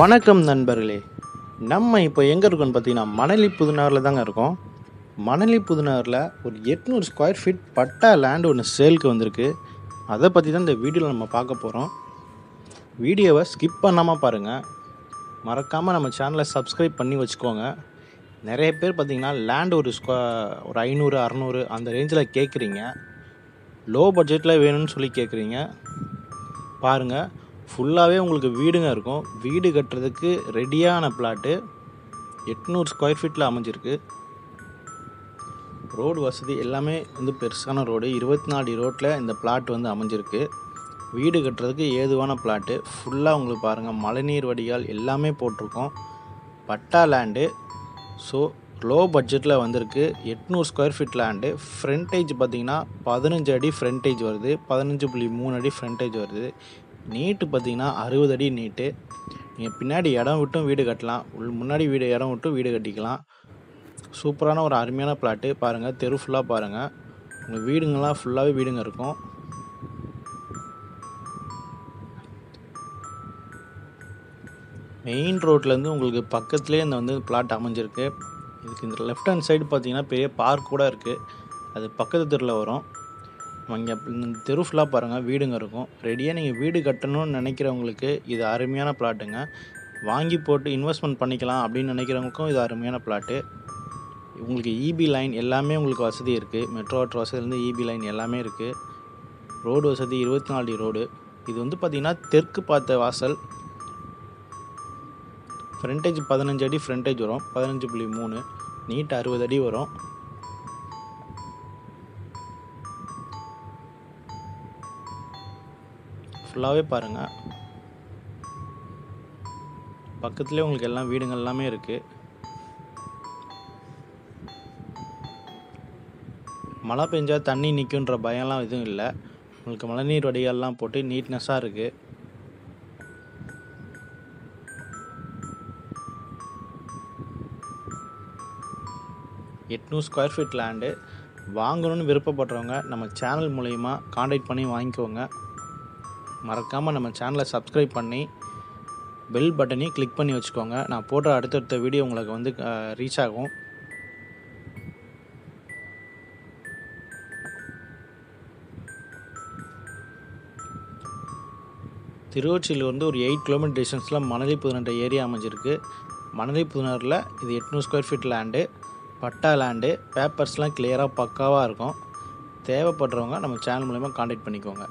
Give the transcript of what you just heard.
வணக்கம் நண்பர்களே. நம்ம இப்போ எங்கே இருக்கோம்னு பார்த்தீங்கன்னா மணலி புதுநகரில் தாங்க இருக்கோம். மணலி புதுநகரில் ஒரு 800 ஸ்கொயர் ஃபீட் பட்டா லேண்ட் ஒன்று சேலுக்கு வந்திருக்கு. அதை பற்றி தான் இந்த வீடியோவில் நம்ம பார்க்க போகிறோம். வீடியோவை ஸ்கிப் பண்ணாமல் பாருங்கள். மறக்காமல் நம்ம சேனலை சப்ஸ்கிரைப் பண்ணி வச்சுக்கோங்க. நிறைய பேர் பார்த்தீங்கன்னா லேண்ட் ஒரு 500 600 அந்த ரேஞ்சில் கேட்குறீங்க. லோ பட்ஜெட்டில் வேணும்னு சொல்லி கேட்குறீங்க. பாருங்கள், ஃபுல்லாகவே உங்களுக்கு வீடுங்க இருக்கும். வீடு கட்டுறதுக்கு ரெடியான பிளாட்டு 800 ஸ்கொயர் ஃபீட்டில் அமைஞ்சிருக்கு. ரோடு வசதி எல்லாமே பெருசான ரோடு, 24 அடி ரோட்டில் இந்த பிளாட் அமைஞ்சிருக்கு. வீடு கட்டுறதுக்கு ஏதுவான பிளாட்டு. ஃபுல்லாக உங்களுக்கு பாருங்கள், மழைநீர் வடிகால் எல்லாமே போட்டிருக்கோம். பட்டா லேண்டு. ஸோ லோ பட்ஜெட்டில் வந்திருக்கு. 800 ஸ்கொயர் ஃபீட் லேண்டு. ஃப்ரண்டேஜ் பார்த்திங்கன்னா 15 அடி ஃப்ரண்டேஜ் வருது, 15.3 அடி ஃப்ரண்டேஜ் வருது. நீட்டு பார்த்திங்கன்னா 60 அடி நீட்டு. நீங்கள் பின்னாடி இடம் விட்டும் வீடு கட்டலாம், முன்னாடி இடம் விட்டும் வீடு கட்டிக்கலாம். சூப்பரான ஒரு அருமையான பிளாட்டு. பாருங்கள், தெரு ஃபுல்லாக பாருங்கள், உங்கள் வீடுங்கள்லாம் ஃபுல்லாகவே வீடுங்க இருக்கும். மெயின் ரோட்லேருந்து உங்களுக்கு பக்கத்துலேயே இந்த பிளாட் அமைஞ்சிருக்கு. இதுக்கு இந்த லெஃப்ட் ஹேண்ட் சைடு பார்த்தீங்கன்னா பெரிய பார்க் கூட இருக்குது. அது பக்கத்து தெருவில் வரும். இங்கே இந்த தெரு ஃபுல்லாக பாருங்கள், வீடுங்க இருக்கும். ரெடியாக நீங்கள் வீடு கட்டணும்னு நினைக்கிறவங்களுக்கு இது அருமையான பிளாட்டுங்க. வாங்கி போட்டு இன்வெஸ்ட்மெண்ட் பண்ணிக்கலாம் அப்படின்னு நினைக்கிறவங்களுக்கும் இது அருமையான பிளாட்டு. உங்களுக்கு இபி லைன் எல்லாமே உங்களுக்கு வசதி இருக்குது. மெட்ரோ வாட்டர் வசதியிலேருந்து இபி லைன் எல்லாமே இருக்குது. ரோடு வசதி 24 அடி ரோடு. இது பார்த்திங்கன்னா தெற்கு பார்த்த வாசல். ஃப்ரண்டேஜ் 15 அடி ஃப்ரண்டேஜ் வரும், 15.3. நீட் 60 அடி வரும். ஃபுல்லாகவே பாருங்கள், பக்கத்துலேயே உங்களுக்கு எல்லாம் வீடுங்கள் எல்லாமே இருக்குது. மழை பெஞ்சால் தண்ணி நிற்குன்ற பயம்லாம் எதுவும் இல்லை. உங்களுக்கு மழைநீர் வடிகால்லாம் போட்டு நீட்னஸாக இருக்குது. எட்நூறு ஸ்கொயர் ஃபீட் லேண்டு வாங்கணும்னு விருப்பப்படுறவங்க நம்ம சேனல் மூலயமா காண்டாக்ட் பண்ணி வாங்கிக்கோங்க. மறக்காமல் நம்ம சேனலை சப்ஸ்கிரைப் பண்ணி பெல் பட்டனையும் கிளிக் பண்ணி வச்சுக்கோங்க. நான் போடுற அடுத்தடுத்த வீடியோ உங்களுக்கு ரீச் ஆகும். திருவொற்றியிலிருந்து ஒரு 8 கிலோமீட்டர் டிஸ்டன்ஸில் மணலி புதுநகர் ஏரியா அமைஞ்சிருக்கு. மணலி புதுநகரில் இது 800 ஸ்கொயர் ஃபீட் லேண்டு, பட்டா லேண்டு. பேப்பர்ஸ்லாம் கிளியராக பக்காவாக இருக்கும். தேவைப்படுறவங்க நம்ம சேனல் மூலமா காண்டாக்ட் பண்ணிக்கோங்க.